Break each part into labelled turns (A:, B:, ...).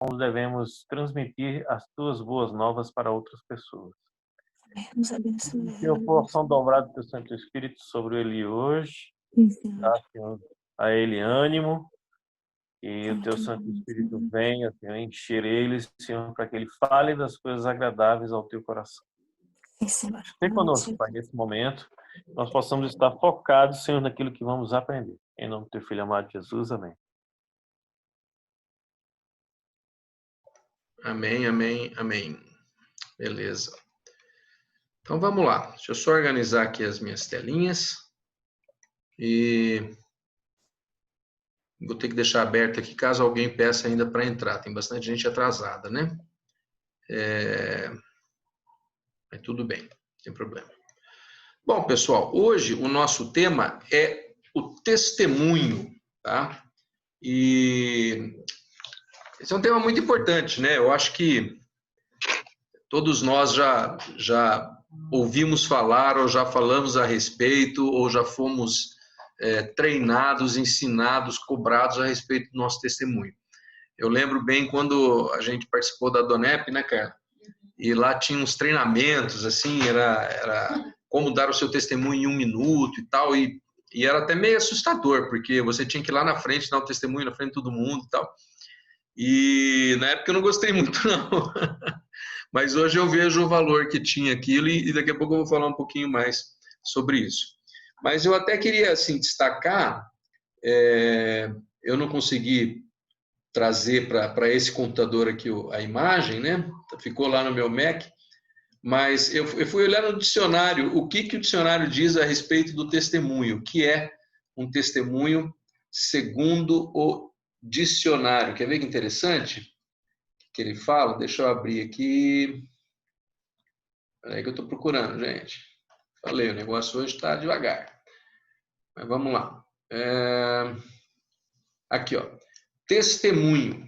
A: devemos transmitir as tuas boas novas para outras pessoas.
B: Nos abençoe.
A: Que a porção dobrada do teu Santo Espírito sobre ele hoje, dá, Senhor, a ele ânimo, e o teu Santo Espírito venha, Senhor, encher ele, Senhor, para que ele fale das coisas agradáveis ao teu coração. Vem conosco, Pai, nesse momento, nós possamos estar focados, Senhor, naquilo que vamos aprender. Em nome do teu Filho amado Jesus, amém.
C: Amém, amém, amém. Beleza. Então vamos lá. Deixa eu só organizar aqui as minhas telinhas. E vou ter que deixar aberto aqui caso alguém peça ainda para entrar. Tem bastante gente atrasada, né? Mas tudo bem, não tem problema. Bom, pessoal, hoje o nosso tema é o testemunho, tá? E esse é um tema muito importante, né? Eu acho que todos nós já ouvimos falar, ou já falamos a respeito, ou já fomos treinados, ensinados, cobrados a respeito do nosso testemunho. Eu lembro bem quando a gente participou da DONEP, né, Carla? E lá tinha uns treinamentos, assim, era como dar o seu testemunho em 1 minuto e tal, e era até meio assustador, porque você tinha que ir lá na frente, dar o testemunho na frente de todo mundo e tal. E na época eu não gostei muito, não. Mas hoje eu vejo o valor que tinha aquilo e daqui a pouco eu vou falar um pouquinho mais sobre isso. Mas eu até queria, assim, destacar, eu não consegui trazer para esse computador aqui a imagem, né? Ficou lá no meu Mac, mas eu fui olhar no dicionário, o que o dicionário diz a respeito do testemunho, o que é um testemunho segundo o dicionário. Quer ver que interessante que ele fala? Deixa eu abrir aqui. Peraí que eu estou procurando, gente. Falei, o negócio hoje está devagar. Mas vamos lá. Aqui, ó. Testemunho.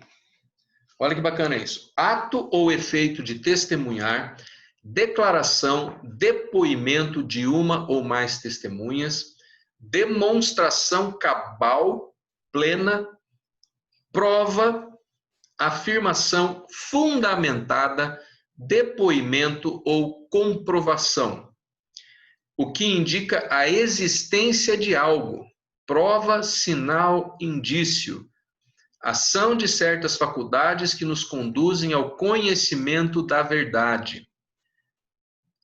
C: Olha que bacana isso. Ato ou efeito de testemunhar, declaração, depoimento de uma ou mais testemunhas, demonstração cabal, plena, prova, afirmação fundamentada, depoimento ou comprovação. O que indica a existência de algo, prova, sinal, indício. Ação de certas faculdades que nos conduzem ao conhecimento da verdade.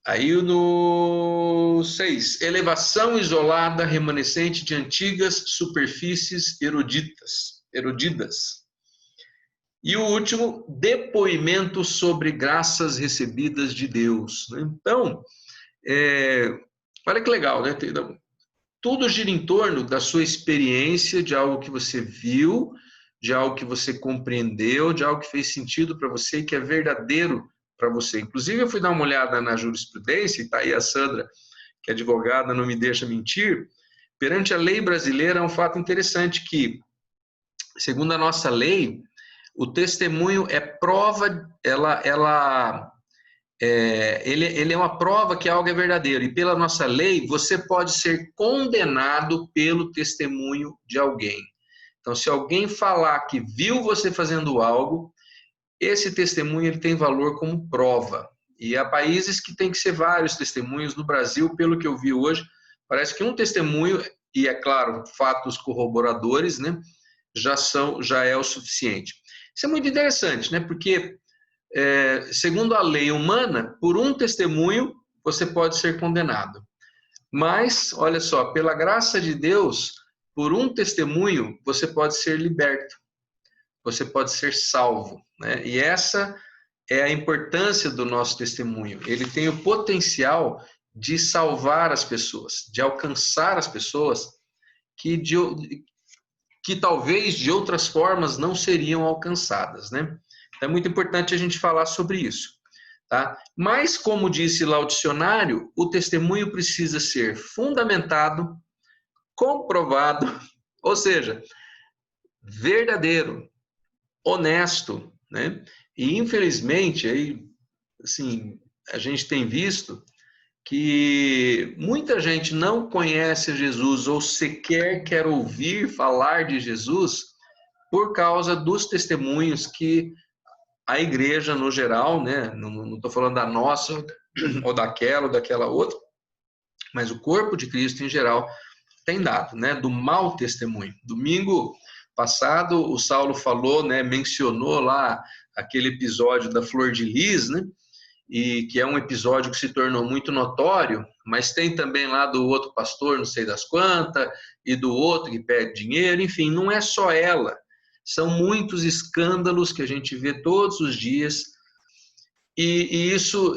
C: Aí no 6, elevação isolada remanescente de antigas superfícies erudidas. E o último, depoimento sobre graças recebidas de Deus. Então, olha que legal, né? Tudo gira em torno da sua experiência, de algo que você viu, de algo que você compreendeu, de algo que fez sentido para você e que é verdadeiro para você. Inclusive, eu fui dar uma olhada na jurisprudência, e está aí a Sandra, que é advogada, não me deixa mentir. Perante a lei brasileira, é um fato interessante que, segundo a nossa lei, o testemunho é prova, ele é uma prova que algo é verdadeiro. E pela nossa lei, você pode ser condenado pelo testemunho de alguém. Então, se alguém falar que viu você fazendo algo, esse testemunho ele tem valor como prova. E há países que tem que ser vários testemunhos. No Brasil, pelo que eu vi hoje, parece que um testemunho, e é claro, fatos corroboradores, né, já é o suficiente. Isso é muito interessante, né, porque, segundo a lei humana, por um testemunho você pode ser condenado. Mas, olha só, pela graça de Deus, por um testemunho, você pode ser liberto, você pode ser salvo, né? E essa é a importância do nosso testemunho. Ele tem o potencial de salvar as pessoas, de alcançar as pessoas que talvez de outras formas não seriam alcançadas, né? Então é muito importante a gente falar sobre isso, tá? Mas, como disse lá o dicionário, o testemunho precisa ser fundamentado, comprovado, ou seja, verdadeiro, honesto, né? E infelizmente aí, assim, a gente tem visto que muita gente não conhece Jesus ou sequer quer ouvir falar de Jesus por causa dos testemunhos que a igreja no geral, né? Não estou falando da nossa ou daquela outra, mas o corpo de Cristo em geral tem dado, né? Do mau testemunho. Domingo passado o Saulo falou, né? Mencionou lá aquele episódio da Flor de Lis, né? E que é um episódio que se tornou muito notório, mas tem também lá do outro pastor, não sei das quantas, e do outro que pede dinheiro, enfim, não é só ela. São muitos escândalos que a gente vê todos os dias, e isso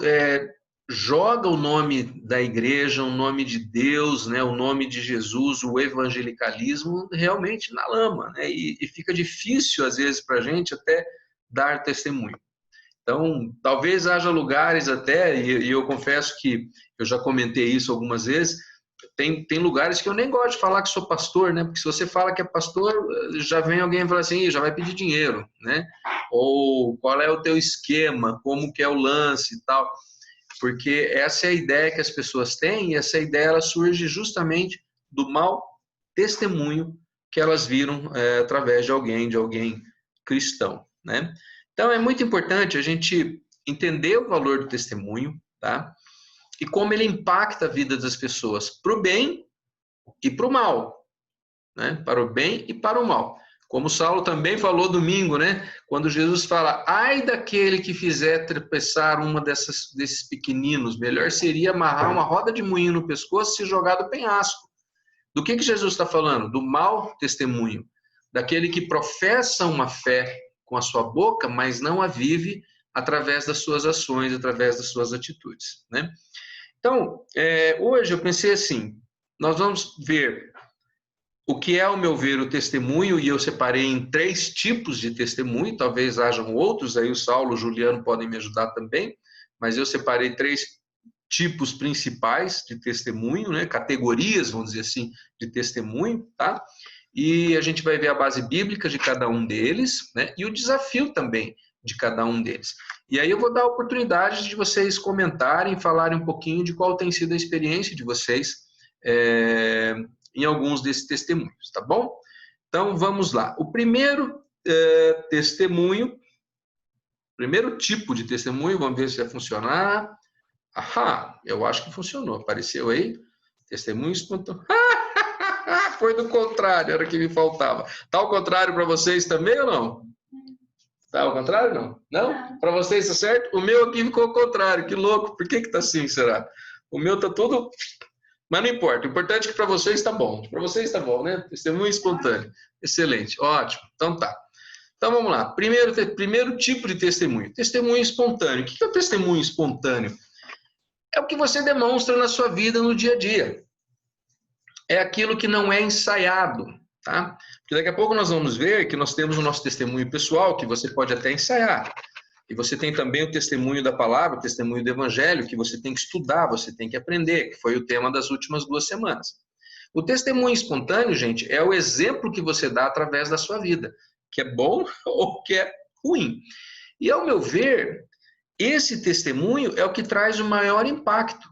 C: joga o nome da igreja, o nome de Deus, né, o nome de Jesus, o evangelicalismo, realmente na lama, né, e fica difícil, às vezes, para a gente até dar testemunho. Então, talvez haja lugares até, e eu confesso que eu já comentei isso algumas vezes, tem lugares que eu nem gosto de falar que sou pastor, né? Porque se você fala que é pastor, já vem alguém e fala assim, já vai pedir dinheiro, né? Ou qual é o teu esquema, como que é o lance e tal. Porque essa é a ideia que as pessoas têm, e essa ideia ela surge justamente do mau testemunho que elas viram através de alguém cristão, né? Então, é muito importante a gente entender o valor do testemunho, tá? E como ele impacta a vida das pessoas, para o bem e para o mal, né? Para o bem e para o mal. Como Saulo também falou domingo, né? Quando Jesus fala, ai daquele que fizer tropeçar uma desses pequeninos, melhor seria amarrar uma roda de moinho no pescoço e se jogar do penhasco. Do que Jesus está falando? Do mau testemunho, daquele que professa uma fé com a sua boca, mas não a vive através das suas ações, através das suas atitudes, né? Então, hoje eu pensei assim, nós vamos ver o que é, ao meu ver, o testemunho, e eu separei em 3 tipos de testemunho, talvez hajam outros, aí o Saulo, o Juliano podem me ajudar também, mas eu separei 3 tipos principais de testemunho, né? Categorias, vamos dizer assim, de testemunho, tá? E a gente vai ver a base bíblica de cada um deles, né? E o desafio também de cada um deles. E aí eu vou dar a oportunidade de vocês comentarem, falarem um pouquinho de qual tem sido a experiência de vocês em alguns desses testemunhos, tá bom? Então, vamos lá. O primeiro testemunho, primeiro tipo de testemunho, vamos ver se vai funcionar. Ahá, eu acho que funcionou. Apareceu aí, testemunho espontâneo. Foi do contrário, era o que me faltava. Tá ao contrário para vocês também ou não? Tá ao contrário, não? Não? Para vocês tá certo? O meu aqui ficou ao contrário, que louco. Por que tá assim, será? O meu tá tudo... Mas não importa, o importante é que para vocês tá bom. Para vocês tá bom, né? Testemunho espontâneo. Excelente, ótimo. Então tá. Então vamos lá. Primeiro tipo de testemunho. Testemunho espontâneo. O que é o testemunho espontâneo? É o que você demonstra na sua vida no dia a dia. É aquilo que não é ensaiado, tá? Porque daqui a pouco nós vamos ver que nós temos o nosso testemunho pessoal, que você pode até ensaiar. E você tem também o testemunho da palavra, o testemunho do evangelho, que você tem que estudar, você tem que aprender, que foi o tema das últimas 2 semanas. O testemunho espontâneo, gente, é o exemplo que você dá através da sua vida, que é bom ou que é ruim. E, ao meu ver, esse testemunho é o que traz o maior impacto,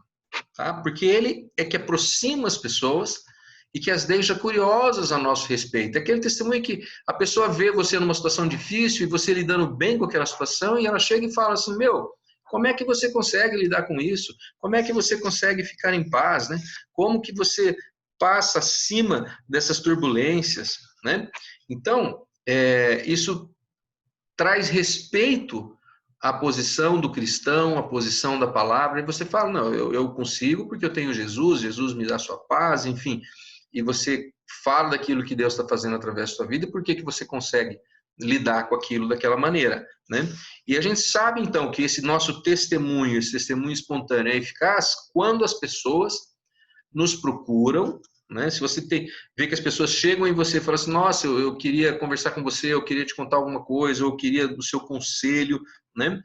C: tá? Porque ele é que aproxima as pessoas e que as deixa curiosas a nosso respeito. É aquele testemunho que a pessoa vê você numa situação difícil e você lidando bem com aquela situação e ela chega e fala assim, meu, como é que você consegue lidar com isso? Como é que você consegue ficar em paz, né? Como que você passa acima dessas turbulências, né? Então, isso traz respeito à posição do cristão, à posição da palavra, e você fala, não, eu consigo porque eu tenho Jesus, Jesus me dá sua paz, enfim, e você fala daquilo que Deus está fazendo através da sua vida, e por que você consegue lidar com aquilo daquela maneira, né? E a gente sabe, então, que esse nosso testemunho, esse testemunho espontâneo é eficaz quando as pessoas nos procuram, né? Se você vê que as pessoas chegam em você e falam assim, nossa, eu queria conversar com você, eu queria te contar alguma coisa, eu queria o seu conselho, né?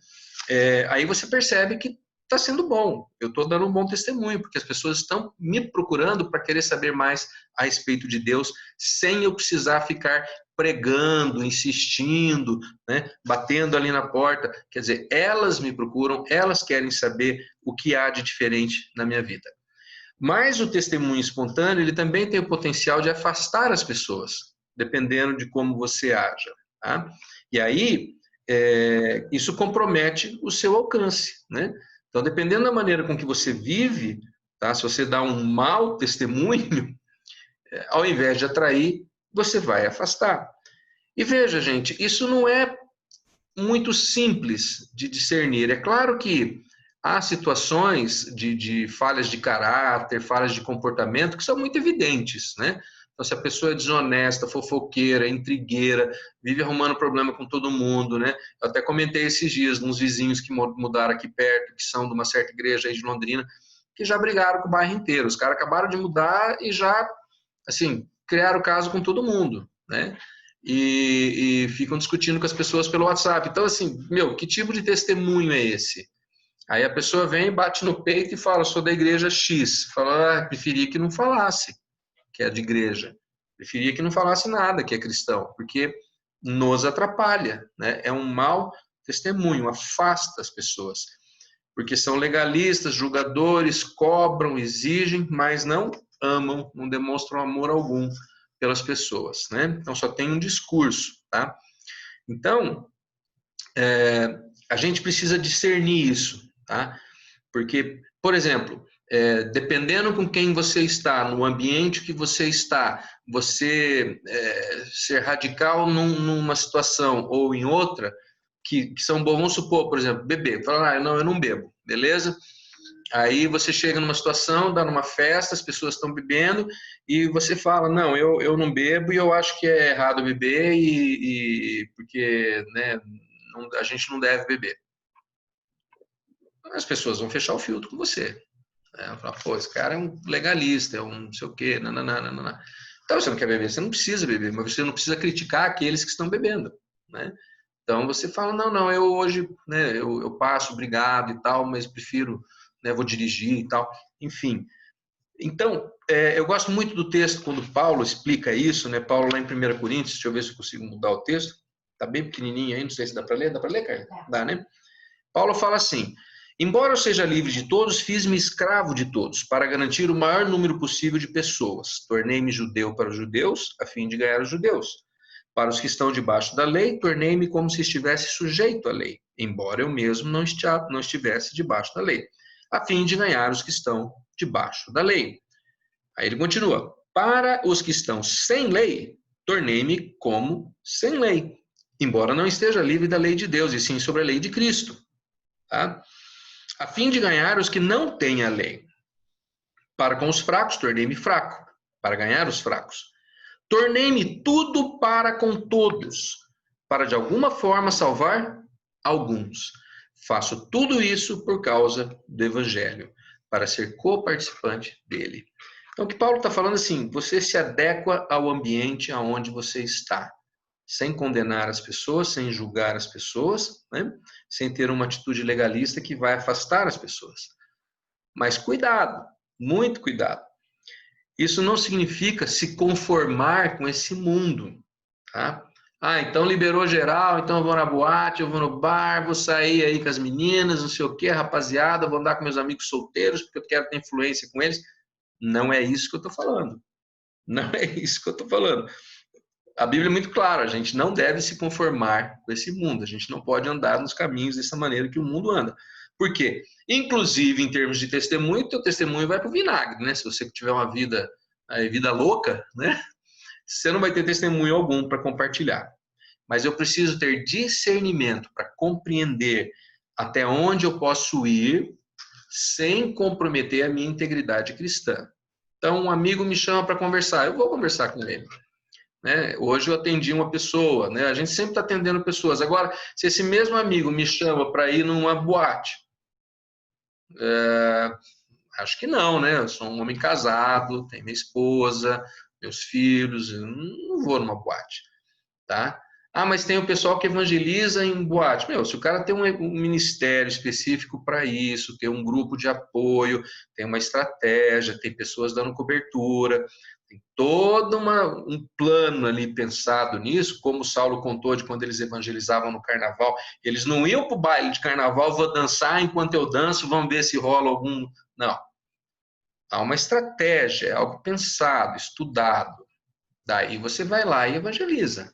C: Aí você percebe que está sendo bom, eu estou dando um bom testemunho, porque as pessoas estão me procurando para querer saber mais a respeito de Deus, sem eu precisar ficar pregando, insistindo, né? Batendo ali na porta. Quer dizer, elas me procuram, elas querem saber o que há de diferente na minha vida. Mas o testemunho espontâneo, ele também tem o potencial de afastar as pessoas, dependendo de como você haja, tá? E aí, isso compromete o seu alcance, né? Então, dependendo da maneira com que você vive, tá? Se você dá um mau testemunho, ao invés de atrair, você vai afastar. E veja, gente, isso não é muito simples de discernir. É claro que há situações de falhas de caráter, falhas de comportamento que são muito evidentes, né? Então, se a pessoa é desonesta, fofoqueira, intrigueira, vive arrumando problema com todo mundo, né? Eu até comentei esses dias, uns vizinhos que mudaram aqui perto, que são de uma certa igreja aí de Londrina, que já brigaram com o bairro inteiro. Os caras acabaram de mudar e já, assim, criaram caso com todo mundo, né? E ficam discutindo com as pessoas pelo WhatsApp. Então, assim, meu, que tipo de testemunho é esse? Aí a pessoa vem, bate no peito e fala, sou da igreja X. Fala, preferia que não falasse que é de igreja. Preferia que não falasse nada que é cristão, porque nos atrapalha, né? É um mau testemunho, afasta as pessoas. Porque são legalistas, julgadores, cobram, exigem, mas não amam, não demonstram amor algum pelas pessoas, né? Então só tem um discurso, tá? Então, a gente precisa discernir isso, tá? Porque, por exemplo, dependendo com quem você está, no ambiente que você está, você ser radical numa situação ou em outra, que são bons, vamos supor, por exemplo, beber. Falar, não, eu não bebo, beleza? Aí você chega numa situação, dá numa festa, as pessoas estão bebendo e você fala, não, eu não bebo e eu acho que é errado beber porque né, a gente não deve beber. As pessoas vão fechar o filtro com você. Falar, pô, esse cara é um legalista, é um não sei o quê, nananana. Então você não quer beber, você não precisa beber, mas você não precisa criticar aqueles que estão bebendo, né? Então você fala, não, eu hoje, né, eu passo, obrigado e tal, mas prefiro, né, vou dirigir e tal, enfim. Então, eu gosto muito do texto quando Paulo explica isso, né? Paulo lá em 1 Coríntios, deixa eu ver se eu consigo mudar o texto, tá bem pequenininho aí, não sei se dá para ler, Carla? Dá, né? Paulo fala assim, embora eu seja livre de todos, fiz-me escravo de todos, para garantir o maior número possível de pessoas. Tornei-me judeu para os judeus, a fim de ganhar os judeus. Para os que estão debaixo da lei, tornei-me como se estivesse sujeito à lei, embora eu mesmo não estivesse debaixo da lei, a fim de ganhar os que estão debaixo da lei. Aí ele continua, para os que estão sem lei, tornei-me como sem lei, embora não esteja livre da lei de Deus, e sim sobre a lei de Cristo. Tá? A fim de ganhar os que não têm a lei. Para com os fracos, tornei-me fraco, para ganhar os fracos. Tornei-me tudo para com todos, para de alguma forma salvar alguns. Faço tudo isso por causa do Evangelho, para ser coparticipante dele. Então, o que Paulo está falando assim, você se adequa ao ambiente aonde você está, sem condenar as pessoas, sem julgar as pessoas, né? Sem ter uma atitude legalista que vai afastar as pessoas. Mas cuidado, muito cuidado. Isso não significa se conformar com esse mundo, tá? Então liberou geral, então eu vou na boate, eu vou no bar, vou sair aí com as meninas, não sei o que, rapaziada, vou andar com meus amigos solteiros porque eu quero ter influência com eles. Não é isso que eu estou falando. Não é isso que eu estou falando. A Bíblia é muito clara, a gente não deve se conformar com esse mundo, a gente não pode andar nos caminhos dessa maneira que o mundo anda. Por quê? Inclusive, em termos de testemunho, teu testemunho vai para o vinagre, né? Se você tiver uma vida louca, né? Você não vai ter testemunho algum para compartilhar. Mas eu preciso ter discernimento para compreender até onde eu posso ir sem comprometer a minha integridade cristã. Então, um amigo me chama para conversar, eu vou conversar com ele. Né? Hoje eu atendi uma pessoa, né? A gente sempre está atendendo pessoas. Agora, se esse mesmo amigo me chama para ir numa boate, acho que não, né? Eu sou um homem casado, tenho minha esposa, meus filhos, eu não vou numa boate, tá? Mas tem o pessoal que evangeliza em boate. Se o cara tem um ministério específico para isso, tem um grupo de apoio, tem uma estratégia, tem pessoas dando cobertura, tem todo um plano ali pensado nisso, como o Saulo contou de quando eles evangelizavam no carnaval. Eles não iam para o baile de carnaval, vou dançar enquanto eu danço, vamos ver se rola algum... Não. Há uma estratégia, é algo pensado, estudado. Daí você vai lá e evangeliza.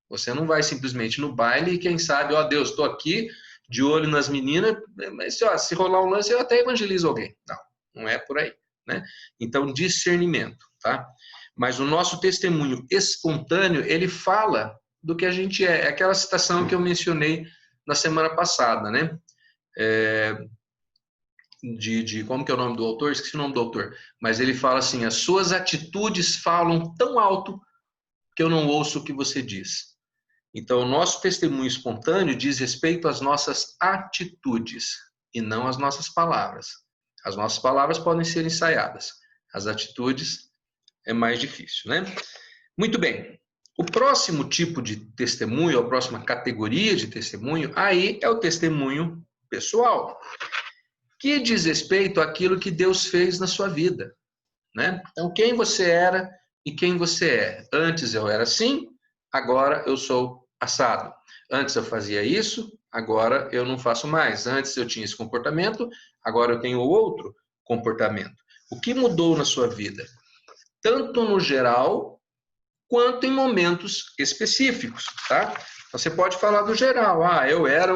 C: Você não vai simplesmente no baile e quem sabe, ó Deus, estou aqui de olho nas meninas, mas ó, se rolar um lance eu até evangelizo alguém. Não, não é por aí, né? Então, discernimento, tá? Mas o nosso testemunho espontâneo, ele fala do que a gente é. É aquela citação que eu mencionei na semana passada, né? Como que é o nome do autor? Esqueci o nome do autor. Mas ele fala assim, as suas atitudes falam tão alto que eu não ouço o que você diz. Então, o nosso testemunho espontâneo diz respeito às nossas atitudes e não às nossas palavras. As nossas palavras podem ser ensaiadas. As atitudes é mais difícil, né? Muito bem. O próximo tipo de testemunho, a próxima categoria de testemunho, aí é o testemunho pessoal, que diz respeito àquilo que Deus fez na sua vida, né? Então, quem você era e quem você é. Antes eu era assim, agora eu sou assado. Antes eu fazia isso, agora eu não faço mais. Antes eu tinha esse comportamento, agora eu tenho outro comportamento. O que mudou na sua vida? Tanto no geral, quanto em momentos específicos, tá? Você pode falar do geral. Ah, eu era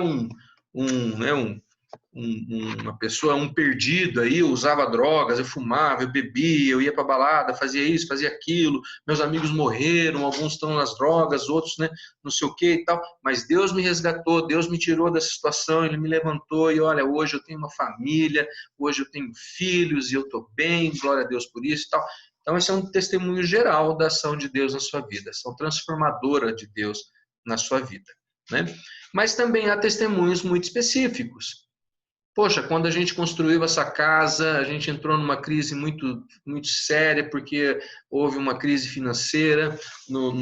C: uma pessoa, um perdido aí, eu usava drogas, eu fumava, eu bebia, eu ia para balada, fazia isso, fazia aquilo, meus amigos morreram, alguns estão nas drogas, outros, né, não sei o que e tal, mas Deus me resgatou, Deus me tirou dessa situação, Ele me levantou e olha, hoje eu tenho uma família, hoje eu tenho filhos e eu estou bem, glória a Deus por isso e tal. Então esse é um testemunho geral da ação de Deus na sua vida, ação transformadora de Deus na sua vida, né? Mas também há testemunhos muito específicos. Poxa, quando a gente construiu essa casa, a gente entrou numa crise muito, muito séria, porque houve uma crise financeira no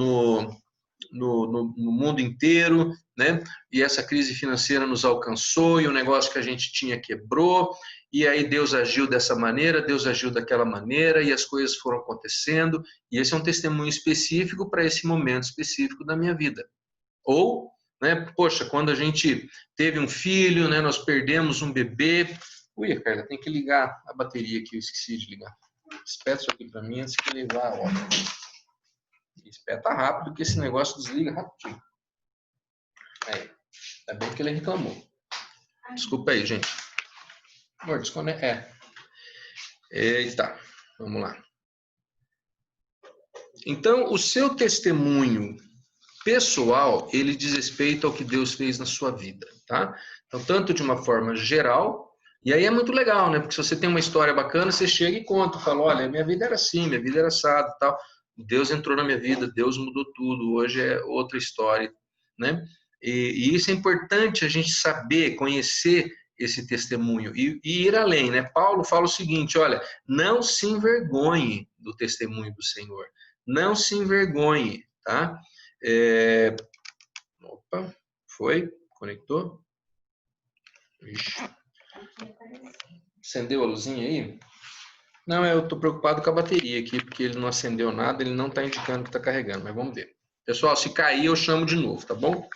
C: mundo inteiro, né? E essa crise financeira nos alcançou e o negócio que a gente tinha quebrou, e aí Deus agiu dessa maneira, Deus agiu daquela maneira, e as coisas foram acontecendo, e esse é um testemunho específico para esse momento específico da minha vida. Ou, né, poxa, quando a gente teve um filho, né, nós perdemos um bebê. Ui, Carla, tem que ligar a bateria aqui, eu esqueci de ligar. Espeta isso aqui para mim antes que levar a hora. Espeta rápido, que esse negócio desliga rapidinho. Aí, ainda bem que ele reclamou. Desculpa aí, gente. Amor, desconecta. Eita, vamos lá. Então, o seu testemunho pessoal, ele diz respeito ao que Deus fez na sua vida, tá? Então, tanto de uma forma geral, e aí é muito legal, né? Porque se você tem uma história bacana, você chega e conta, fala, olha, minha vida era assim, minha vida era assado, tal. Deus entrou na minha vida, Deus mudou tudo, hoje é outra história, né? E isso é importante a gente saber, conhecer esse testemunho e ir além, né? Paulo fala o seguinte, olha, não se envergonhe do testemunho do Senhor, não se envergonhe, tá? Opa, foi? Conectou? Ixi. Acendeu a luzinha aí? Não, eu estou preocupado com a bateria aqui, porque ele não acendeu nada, ele não está indicando que está carregando, mas vamos ver. Pessoal, se cair eu chamo de novo, tá bom?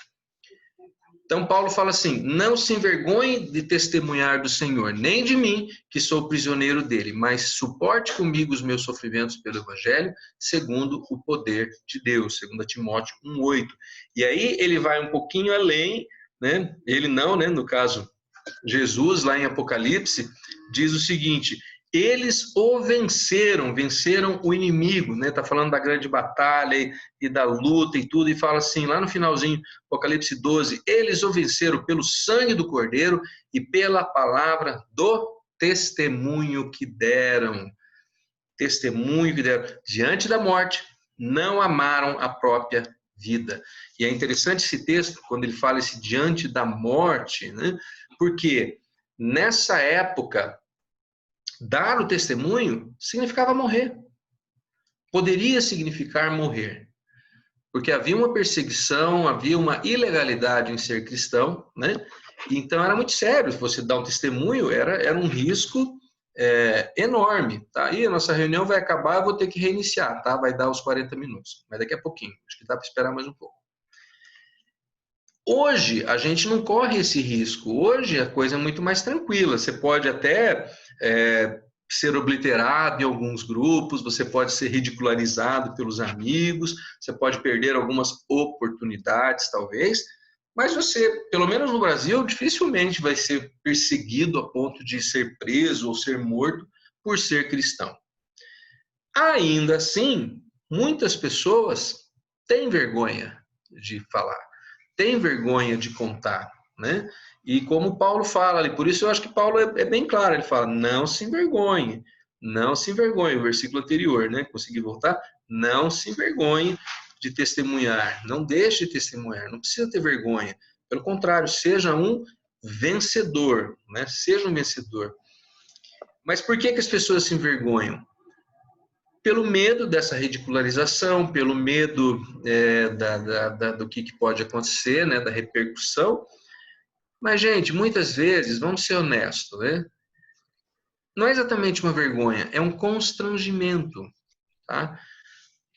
C: Então Paulo fala assim, não se envergonhe de testemunhar do Senhor, nem de mim, que sou prisioneiro dele, mas suporte comigo os meus sofrimentos pelo Evangelho, segundo o poder de Deus, segundo Timóteo 1:8. E aí ele vai um pouquinho além, né? Ele não, né? No caso, Jesus, lá em Apocalipse, diz o seguinte, eles o venceram o inimigo, né? Tá falando da grande batalha e da luta e tudo, e fala assim, lá no finalzinho, Apocalipse 12, eles o venceram pelo sangue do Cordeiro e pela palavra do testemunho que deram. Testemunho que deram. Diante da morte, não amaram a própria vida. E é interessante esse texto, quando ele fala esse diante da morte, né? Porque nessa época, dar o testemunho significava morrer. Poderia significar morrer. Porque havia uma perseguição, havia uma ilegalidade em ser cristão, né? Então era muito sério. Se você dar um testemunho, era um risco enorme. Tá? E a nossa reunião vai acabar, eu vou ter que reiniciar, tá? Vai dar os 40 minutos, mas daqui a pouquinho. Acho que dá para esperar mais um pouco. Hoje, a gente não corre esse risco. Hoje, a coisa é muito mais tranquila. Você pode até ser obliterado em alguns grupos, você pode ser ridicularizado pelos amigos, você pode perder algumas oportunidades, talvez, mas você, pelo menos no Brasil, dificilmente vai ser perseguido a ponto de ser preso ou ser morto por ser cristão. Ainda assim, muitas pessoas têm vergonha de falar, têm vergonha de contar, né? E como Paulo fala ali, por isso eu acho que Paulo é bem claro, ele fala, não se envergonhe, não se envergonhe, o versículo anterior, né? Consegui voltar? Não se envergonhe de testemunhar, não deixe de testemunhar, não precisa ter vergonha, pelo contrário, seja um vencedor, né? Seja um vencedor. Mas por que as pessoas se envergonham? Pelo medo dessa ridicularização, pelo medo do que pode acontecer, né? Da repercussão. Mas, gente, muitas vezes, vamos ser honestos, né? Não é exatamente uma vergonha, é um constrangimento, tá?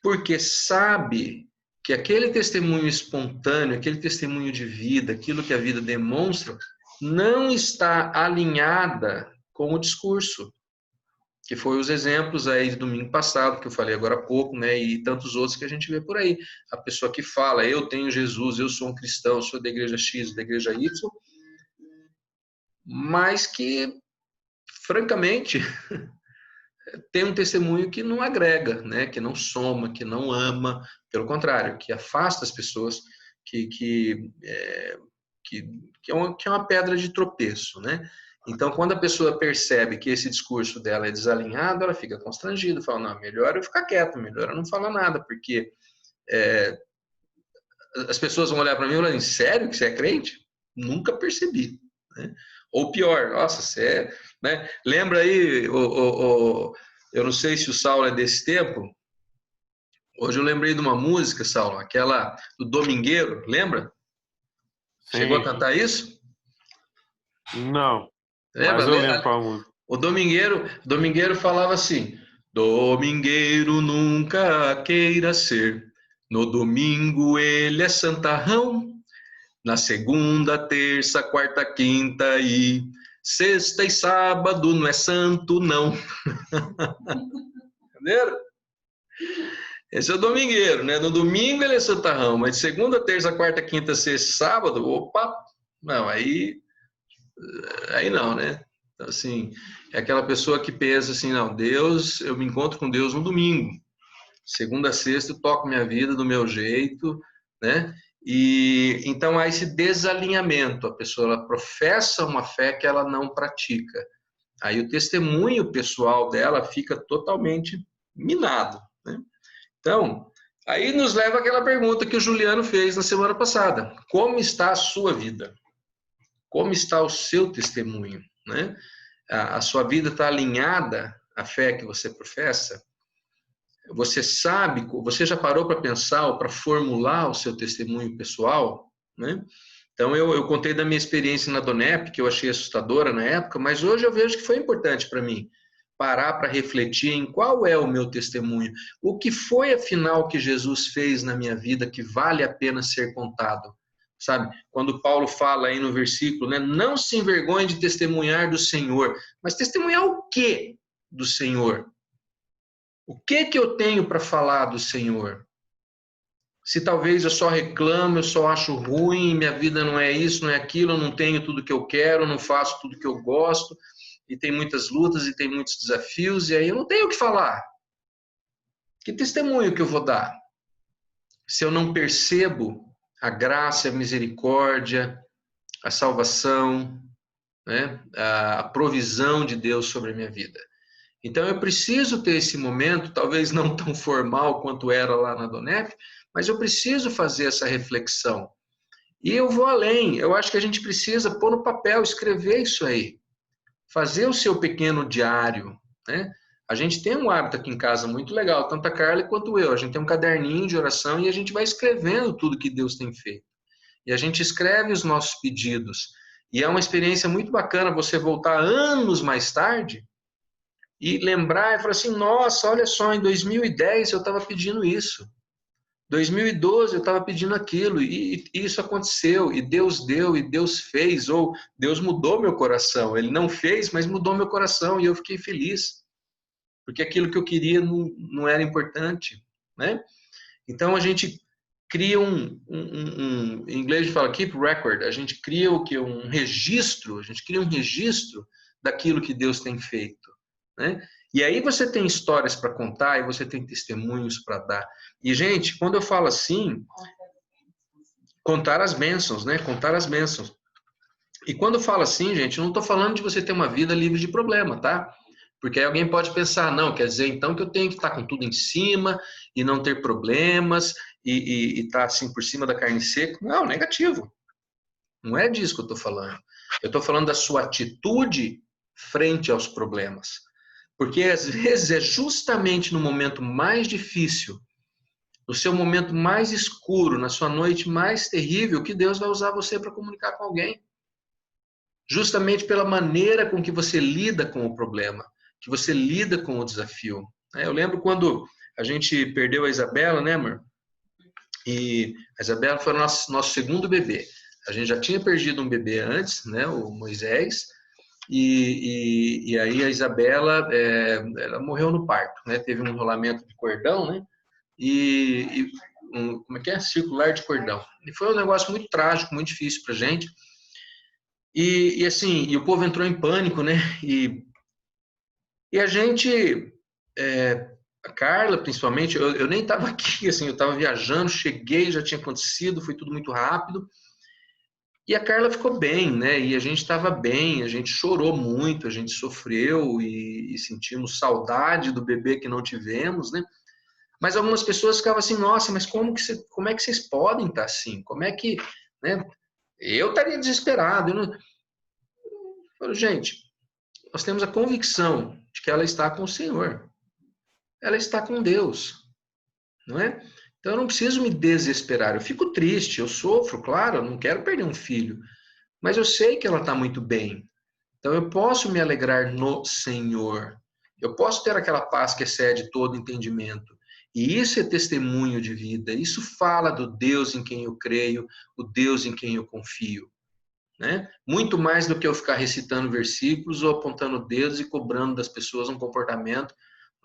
C: Porque sabe que aquele testemunho espontâneo, aquele testemunho de vida, aquilo que a vida demonstra, não está alinhada com o discurso, que foi os exemplos aí do domingo passado, que eu falei agora há pouco, né? E tantos outros que a gente vê por aí. A pessoa que fala, eu tenho Jesus, eu sou um cristão, sou da igreja X, da igreja Y, mas que, francamente, tem um testemunho que não agrega, né? Que não soma, que não ama, pelo contrário, que afasta as pessoas, que é uma pedra de tropeço, né? Então, quando a pessoa percebe que esse discurso dela é desalinhado, ela fica constrangida, fala, não, melhor eu ficar quieto, melhor eu não falar nada, porque as pessoas vão olhar para mim e falar, sério que você é crente? Nunca percebi, né? Ou pior, nossa, você é... Né? Lembra aí, eu não sei se o Saulo é desse tempo, hoje eu lembrei de uma música, Saulo, aquela do Domingueiro, lembra?
A: Sim.
C: Chegou a cantar isso?
A: Não,
C: Lembra?
A: mas eu lembro qual a música.
C: O Domingueiro falava assim, Domingueiro nunca queira ser, no domingo ele é santarrão, na segunda, terça, quarta, quinta e sexta e sábado não é santo, não. Entenderam? Esse é o domingueiro, né? No domingo ele é santarrão, mas de segunda, terça, quarta, quinta, sexta, sábado, opa, não, aí não, né? Então, assim, é aquela pessoa que pensa assim, não, Deus, eu me encontro com Deus no domingo. Segunda a sexta eu toco minha vida do meu jeito, né? E então há esse desalinhamento, a pessoa ela professa uma fé que ela não pratica. Aí o testemunho pessoal dela fica totalmente minado, né? Então, aí nos leva àquela pergunta que o Juliano fez na semana passada. Como está a sua vida? Como está o seu testemunho, né? A sua vida está alinhada à fé que você professa? Você sabe, você já parou para pensar ou para formular o seu testemunho pessoal, né? Então, eu contei da minha experiência na Donep, que eu achei assustadora na época, mas hoje eu vejo que foi importante para mim parar para refletir em qual é o meu testemunho. O que foi, afinal, que Jesus fez na minha vida que vale a pena ser contado? Sabe? Quando Paulo fala aí no versículo, né? Não se envergonhe de testemunhar do Senhor. Mas testemunhar o quê do Senhor? O que eu tenho para falar do Senhor? Se talvez eu só reclamo, eu só acho ruim, minha vida não é isso, não é aquilo, eu não tenho tudo que eu quero, não faço tudo que eu gosto, e tem muitas lutas e tem muitos desafios, e aí eu não tenho o que falar. Que testemunho que eu vou dar? Se eu não percebo a graça, a misericórdia, a salvação, né? A provisão de Deus sobre a minha vida. Então eu preciso ter esse momento, talvez não tão formal quanto era lá na Donep, mas eu preciso fazer essa reflexão. E eu vou além, eu acho que a gente precisa pôr no papel, escrever isso aí. Fazer o seu pequeno diário, né? A gente tem um hábito aqui em casa muito legal, tanto a Carla quanto eu. A gente tem um caderninho de oração e a gente vai escrevendo tudo que Deus tem feito. E a gente escreve os nossos pedidos. E é uma experiência muito bacana você voltar anos mais tarde e lembrar e falar assim, nossa, olha só, em 2010 eu estava pedindo isso. 2012 eu estava pedindo aquilo e isso aconteceu, e Deus deu, e Deus fez, ou Deus mudou meu coração. Ele não fez, mas mudou meu coração e eu fiquei feliz, porque aquilo que eu queria não era importante, né? Então a gente cria em inglês a gente fala keep record, a gente cria o que? Um registro, a gente cria um registro daquilo que Deus tem feito, né? E aí você tem histórias para contar e você tem testemunhos para dar. E, gente, quando eu falo assim, contar as bênçãos, né? Contar as bênçãos. E quando eu falo assim, gente, eu não estou falando de você ter uma vida livre de problema, tá? Porque aí alguém pode pensar, não, quer dizer, então que eu tenho que estar com tudo em cima e não ter problemas e estar assim por cima da carne seca. Não, negativo. Não é disso que eu estou falando. Eu estou falando da sua atitude frente aos problemas. Porque às vezes é justamente no momento mais difícil, no seu momento mais escuro, na sua noite mais terrível, que Deus vai usar você para comunicar com alguém. Justamente pela maneira com que você lida com o problema, que você lida com o desafio. Eu lembro quando a gente perdeu a Isabela, né, amor? E a Isabela foi o nosso segundo bebê. A gente já tinha perdido um bebê antes, né, o Moisés. E aí a Isabela, ela morreu no parto, né? Teve um enrolamento de cordão, né? Como é que é? Circular de cordão. E foi um negócio muito trágico, muito difícil pra gente. E assim, o povo entrou em pânico, né? E a gente, a Carla principalmente, eu nem estava aqui, assim, eu estava viajando, cheguei, já tinha acontecido, foi tudo muito rápido. E a Carla ficou bem, né? E a gente estava bem, a gente chorou muito, a gente sofreu e sentimos saudade do bebê que não tivemos, né? Mas algumas pessoas ficavam assim, nossa, mas como é que vocês podem estar assim? Como é que, né? Eu estaria desesperado. Eu falo, gente, nós temos a convicção de que ela está com o Senhor. Ela está com Deus, não é? Então eu não preciso me desesperar. Eu fico triste, eu sofro, claro, eu não quero perder um filho. Mas eu sei que ela está muito bem. Então eu posso me alegrar no Senhor. Eu posso ter aquela paz que excede todo entendimento. E isso é testemunho de vida. Isso fala do Deus em quem eu creio, o Deus em quem eu confio. Né? Muito mais do que eu ficar recitando versículos ou apontando dedos e cobrando das pessoas um comportamento,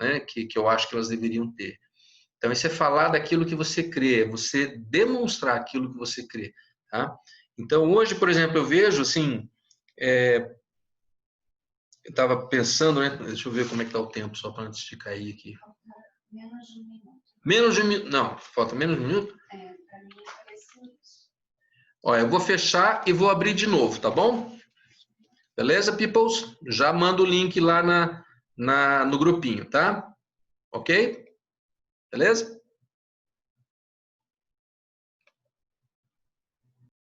C: né, que eu acho que elas deveriam ter. Então isso é falar daquilo que você crê, você demonstrar aquilo que você crê. Tá? Então, hoje, por exemplo, eu vejo, assim, eu estava pensando, né? Deixa eu ver como é que está o tempo, só para antes de cair aqui.
B: Menos de um minuto.
C: Menos de um minuto? Não, falta menos de um minuto?
B: Para mim apareceu isso.
C: Olha, eu vou fechar e vou abrir de novo, tá bom? Beleza, peoples? Já mando o link lá no grupinho, tá? Ok? Beleza?